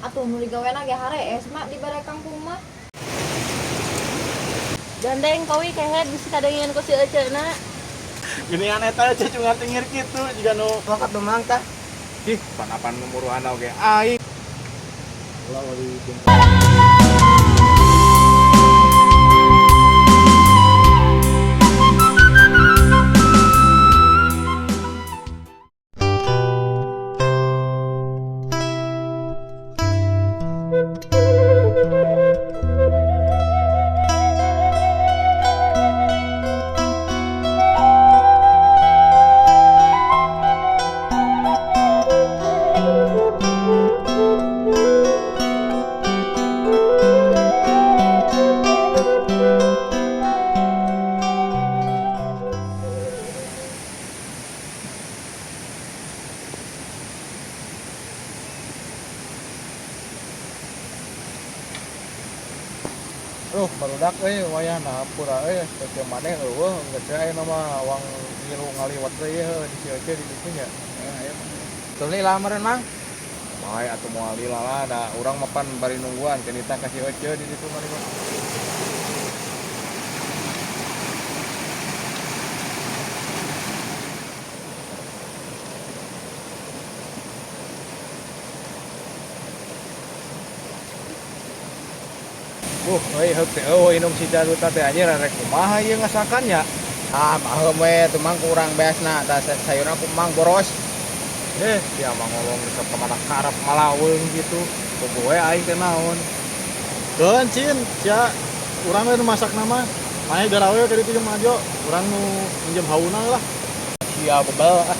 Atuh nu digawena ge harees mak di bare kampung mah. Gandeng kowi kehead bisa kadengian ku si Eceuna. Geuningan eta aja cuma tingir kitu jiga nu lengkap memang tah. Ih, panapan numuruhan oge aing. Ulah wali barudak wayah pura teu maneh eueuh geus aya nama wang ngilu ngaliwat deui di sieu di ditu nya. Aya teu li lamaran mang. Bae atuh moal lila lah da urang mapan bari nungguan kenita ka sieu di ditu ngaliwat. Heuk teh inung si Jaruta teh anjir rek kumaha ieu ngasakan nya. Mahem we teu mang kurang beasna tah sayurna ku mang boros. Dia mah ngomong resep ka mana karep malaweung gitu. Kudu we aing teh naon. Keun cin, sia urang we nu masak nama. Maeh garawe ka ditu jeung majo, urang nu minjem hauna lah. Sia bebel ah.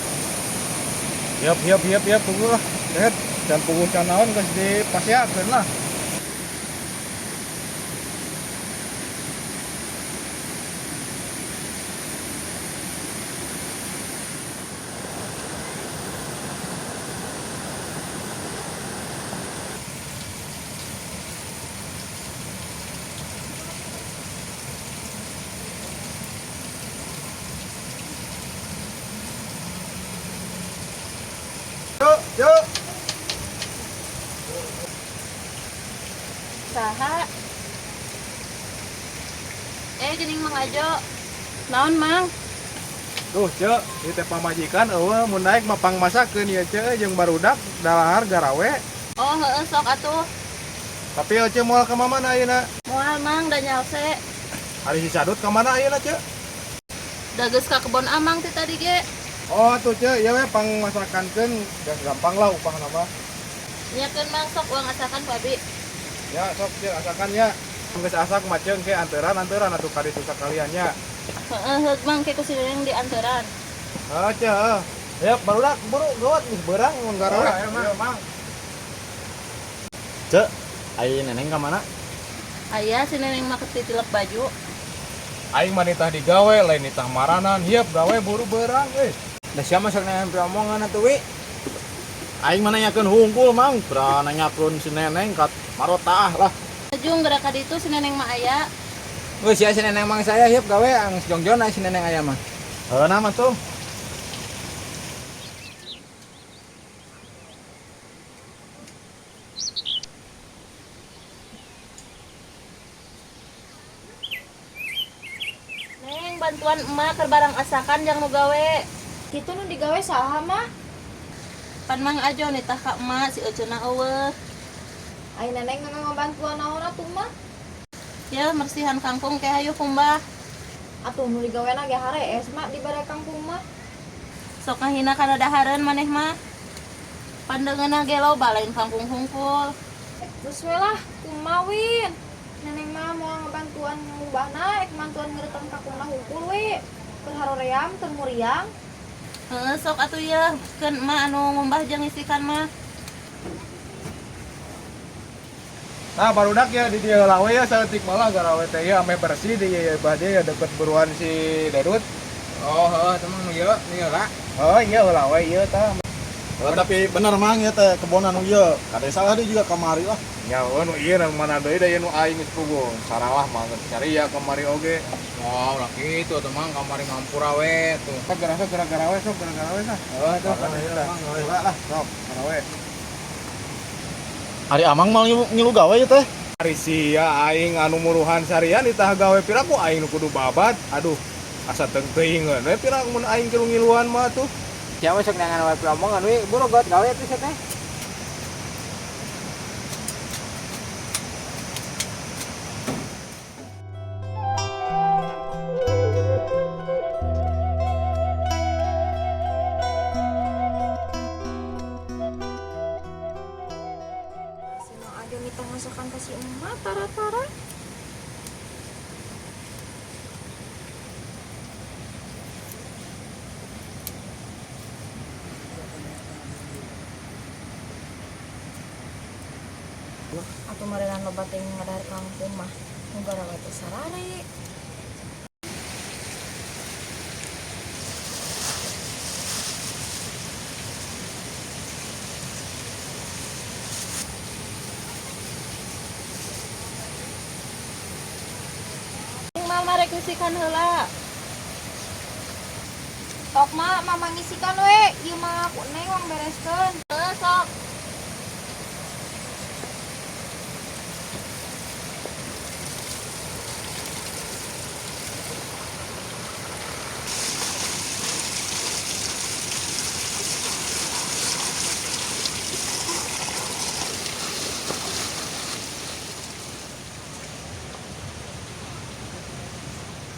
Hiap tunggu lah. Lihat dan punggung can naon geus dipasiakeun lah. Yuk. Saha? Geuning Mang Ajo. Naon Mang? Tuh, Cek, ieu teh pamajikan eueuh mun naik mapang masakeun ieu Cek jeung barudak dalahar garawe. Oh heueuh sok atuh. Tapi Cek moal ka mamana ayeuna? Moal Mang da nyalse. Ari si Sadut ka mana ayeuna, Cek? Da geus ka kebon amang ti tadi ge. Oh, tuh Cek, ieu we pang masakankeun geus gampang lah upahna mah. Nyakeun Mang sok uang asakan ku abi. Ya, sok Cek asakan ya. Geus asak mah Cek ke anteuran atuh ka ditu sakalian nya. Heug Mang ke ku si Neneng di anteran. Cek. Ya, barudak buru gawat nih berang mun garawe. Ayo, Mang. Cek, ai neneng ka mana? Aya si Neneng mah ketitilep baju. Aing mah nitah digawe lain nitah maranan, hiap gawe buru berang Da sia masak neneng omongan atuh wi. Aing mah nanyakeun hungkul mang, pra nanyakeun si neneng kat marotah lah. Ujung gerak ka ditu si Neneng mah aya. Geus sia si neneng mang saya hiap gawe ang jongjon si neneng aya mah. Heuna mah tuh. Neng bantuan emak keur barang asakan jang nu gawe. Kitu nu digawe saha mah? Pan Mang Ajo nitah ka emak si Eceuna eueuh. Ai neneng nganggo bantuan naon atuh mah? Ya mersihan kangkung teh hayu kumbah. Atuh nu digawena ge harees mak di bare kampung mah. Sok ngahina kana dahareun maneh mah. Pandeungeunna ge loba lain kangkung hungkul. Terus we lah kumawin. Neneng mah moal ngabantuan ngubahna ek mantuan ngeureutang kakungna hungkul we. Keur haroream teu muriang. Heeh sok atuh yeuh keun emak anu ngumbah jeung isikan mah. Nah, barudak ya di dieu lawe ya saeutik malah garawe teh ya ame bersih di ieu ya deket beruan si Dadut. Oh, heuh teman nu ieu ningala. Oh, iya lawe ieu tah. Tapi bener mang ya teh kebonan nu ieu. Kade salah deui juga kamari lah. Nya nu ieu mana deui da nu aing geus puguh. Saralah mah geus cari ya kamari oge. Oh, ulah kitu teh mang kamari ngampura we tuh. Sok gara-gara we tah. Heuh tuh Lah, sok garawe. Ari Amang mau ngilu gawe ya teh. Ari sia aing anu muruhan sarian ditah gawe pira ku aing nu kudu babat. Aduh, asa teuing-teuingeun we pira mun aing keur ngiluan mah tuh. Siapa sok nangan wae omongan we borogot gawe atuh teh. Sino aja minta masakan kasih emak tara-tara. Atau merenang lobat yang ngadar kampung mah negara wate sarare. Mama rek ngisikan heula. Tok mah mama ngisikan we, ieu mah aku neng wang bereskeun. Sok.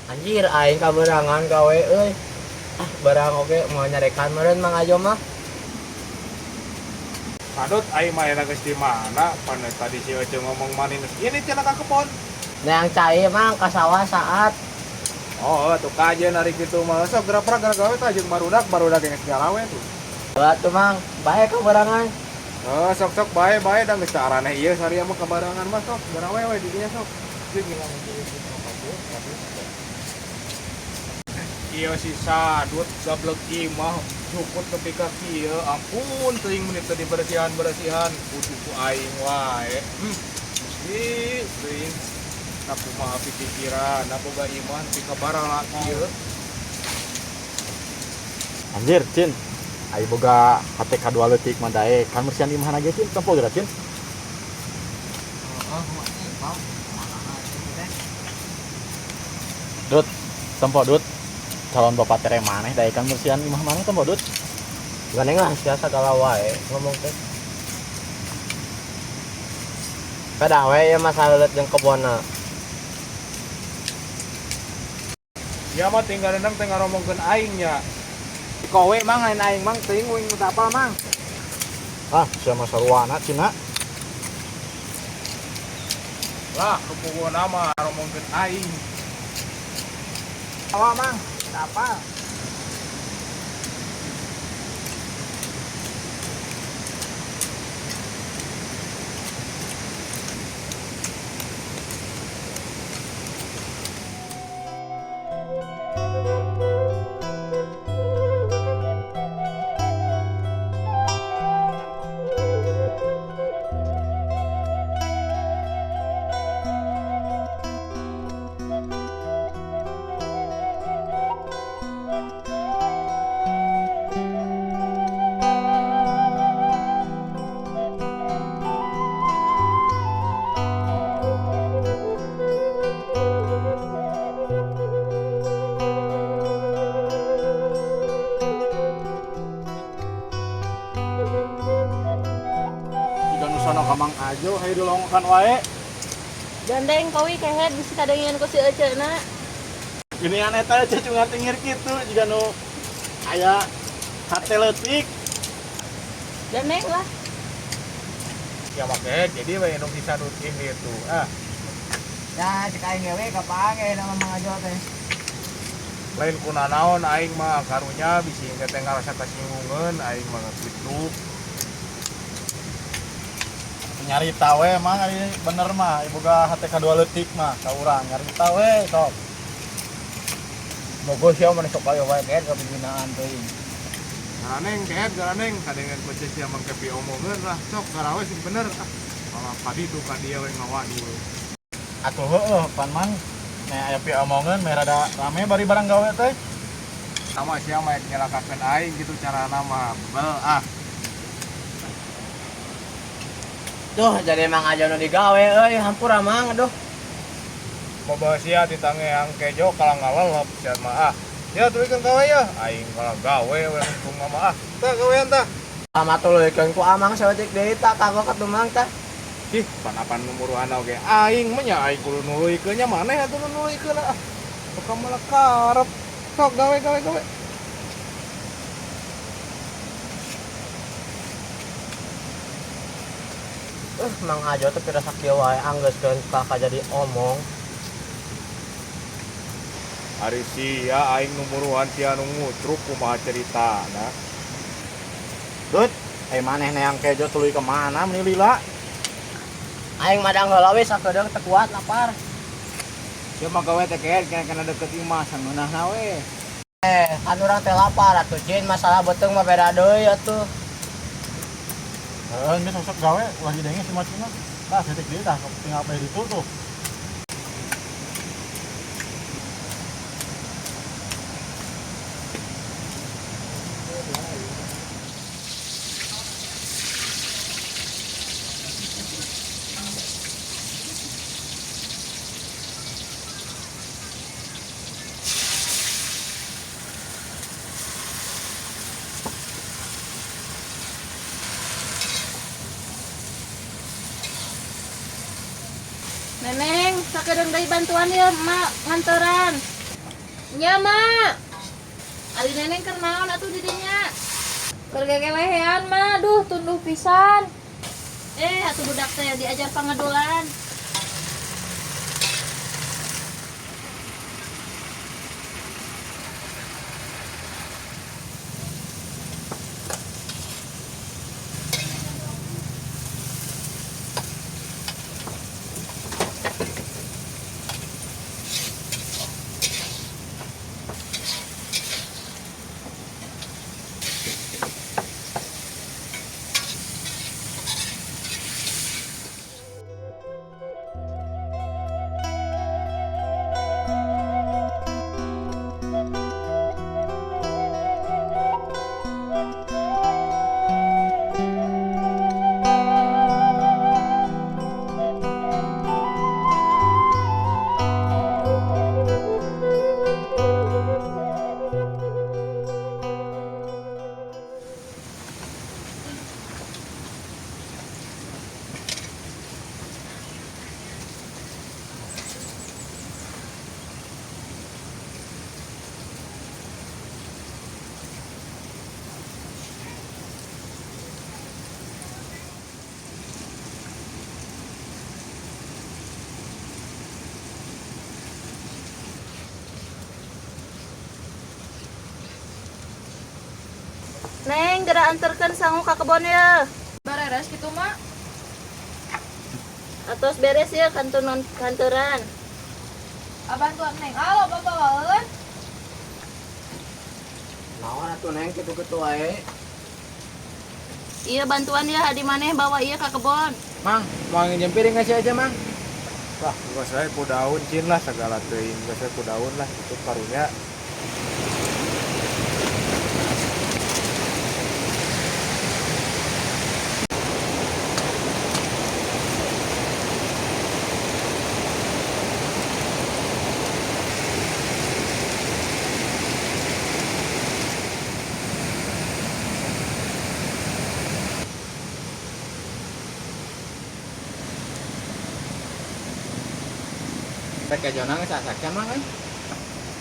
Anjir aing kaberangan gawe euy. Ah barang oge mau nyarekan meureun Mang Ajo mah. Kadot aing mah eta geus di mana? Pan tadi si Ece ngomong manin ini cenah ka kebon. Neang cai mah ka sawah saat. Oh, tuh kajian hari gitu mah sok gerak-gerak gawe tah jeung barudak geus galawe tuh. Heula tuh Mang, bae kaberangan. Oh, sok-sok bae-bae da geus carane ieu sariam mah kabarangan mah sok garawe we di dinya sok. Jeung ngilang Iya si sadut gablek imah cukut ketika kieu ampun teuing menit tadi bersihan kudu ku aing wae. Mesti teuing napu mah pikiran napu ga iman ti kabarang kieu. Anjir, Cin. Ai boga HTK 2 leutik mah dae. Kan bersihan imah ge Cin, tempo geura Cin. Dut, tempo Dut. Calon bapak tere maneh dae kan bersihan imah maneh tempo Dut. Ganeng lah biasa kalau wae ngomong teh. Kada we ya masalah leulet jeung kebonna. Ya mah tinggal rendang tinggal ngomongkeun aing nya. Kowe mang lain aing mang teuing wing apa mang. Ah, sia mah saruana Cina. Lah, rupuhna mah ngomongkeun aing. Awa mang, apa? Sono ka Mang Ajo hayu dilongkan wae. Gandeng kowi kehead bisi kadengian ku si Eceuna. Ginian eta cacungan tingir kitu jiga nu aya hate leutik. Gandeng lah. Ya make jadi we nu bisa rutin itu. Ya cek aing we kapake nama Mang Ajo teh. Lain kuna naon aing mah karunya bisi teh ngarasa kasinggungan aing mah kitu. Nyarita we mang ari bener mah boga HTK 2 leutik mah ka urang nyarita we sok. Mogo sia mana sok ayo wae kan kabinaan teuing. Garaneng keet garaneng kadengan ku sia mangke pi omongeun lah sok garawe sing bener. Malah padi tuh ka dia we ngawani we. Atuh heueuh pan mang nya aya pi omongeun meh rada rame bari barang gawe teh. Sama sia mah nyelakakeun aing gitu carana mah. Bel Tuh jadi Mang Ajo nu digawe euy, hampura Mang aduh. Mau bahas ya ditangge kejo kalang ngalelop sia mah ah. Ya tulikeun gawe ya, aing kalang gawe we hukum mah ah. Tah gawean tah. Sama tulikeun ku Amang saeutik deui tah kagok atuh Mang tah. Ih, panapan numuruhan oge aing mah nya aing kudu nuluykeun nya maneh atuh nuluykeun ah. Bukan malah karep. Sok gawe. Mang Ajo teh pira sakieu wae anggeuskeun kakak jadi omong. Ari sia aing numuruhan ti anu ngutruk kumaha ceritana. Dut, maneh neang kejo tuluy ke mana meni lila? Aing madang heula we sakedeung teu kuat lapar. Dia mah gawe teh keet kana deket imah sangeunahna we. Kan urang teh lapar atuh Jin, masalah beuteung mah beda deui atuh. Geus sok gawe lagi denge si macina. Tah setik deui tah tinggal pe ditu tuh. Neneng, sakedeung deui bantuan ya, Mak, nganteran. Nya, Mak. Ari neneng keur naon atuh di dinya? Keur gegelehean mah, duh tunduh pisan. Atuh budak teh diajar pangedulan. Neng, geura anterkeun sangu ka kebon ya. Bareres kitu mah. Atos beres ya kantoran. Bantuan Neng. Alo, babawaeun. Naon atuh Neng kitu-kitu wae. Iya bantuan ya hadi maneh bawa ieu ka kebon. Mang, mau nyempiring ngasih aja, Mang. Wah, gua saya ku daun cin lah segala teuing, gua saya ku daun lah itu karunya. Rek kejo nang sasakeun Mang euy.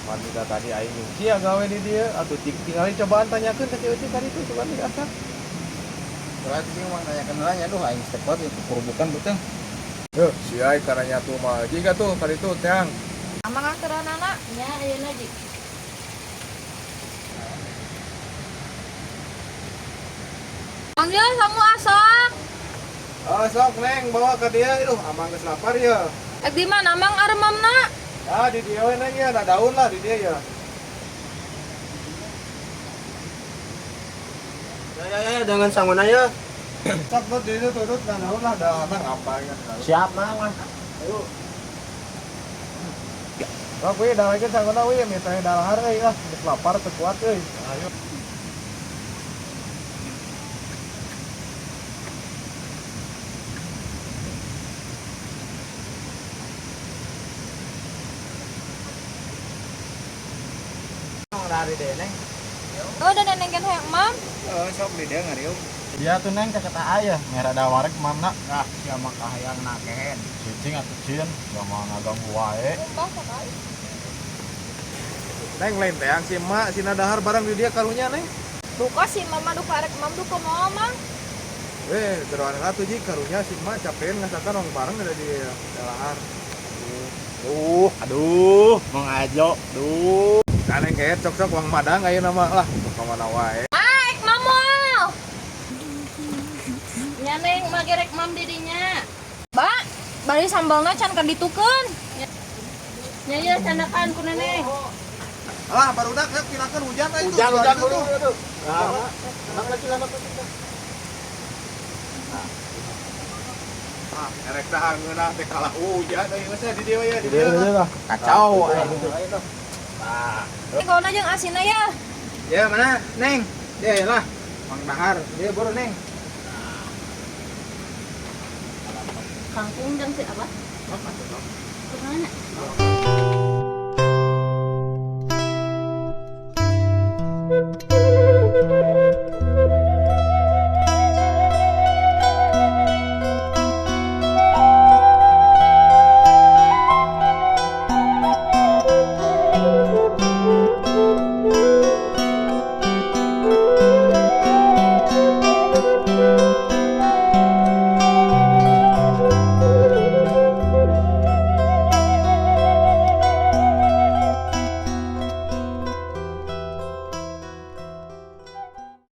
Wanita tadi aing sia gawe di dia atuh tinggal cobaan tanyakeun ka si Uci tadi tuh coba diasah. Soalnya teh Mang tanyakeun heula nya duh aing stepot itu kurubukan beuteung. Heuh, si ai karanya tuh mah jiga tuh tadi tuh teang. Amang nganteran anak. Nya ayeuna di. Panggil sangu asok. Oh, sok Neng bawa ke dia itu amang geus lapar ya. Di mana Mang aremamna? Ah, di dia we Neng ya, ada daun lah di dia ya. Ya dengan sanguna ya. Sok tuh di itu turut nah daun lah dah ngapa ya. Siap Mang. Ayo. Sok we dah lagi sanguna we minta dalahar euy ah, geus lapar teu kuat euy. Ayo. lari deh neng. Oh, dan neneng kan hayang mam. Sok di dia ngariung. Dia tuh neng kata ayah merah ada warek mana Ah, siapa kahayang naken. cicing atau cin sama ngaganggu wae. Kumbah sekali. Neng lain teh si emak si nadahar barang di dia karunya neng. Duka sih mama duka arek mam duka mau mang. Geroan atuh ji karunya si emak capein ngasakan orang bareng ada di dahar. Aduh, mengajo, duh. Kaneng kayak cok-cok uang madang ayo nama lah ke mana wae. Aik mamo. Nya neng magerek mam didinya. Ba, bari sambalna can kan ditukeun. Nya ya candakan ku neneng. Alah baru dak ya kirakan hujan itu. Hujan itu. dulu. Anak kecil. Ah, erek dah ngeuna teh kalah hujan euy masa di dia ya. Di dia lah. Kacau. Golna jeung asinna ya. Ya mana neng? Ya lah. Mang dahar, dia baru neng. Kangkung jeung si apa? Kemana?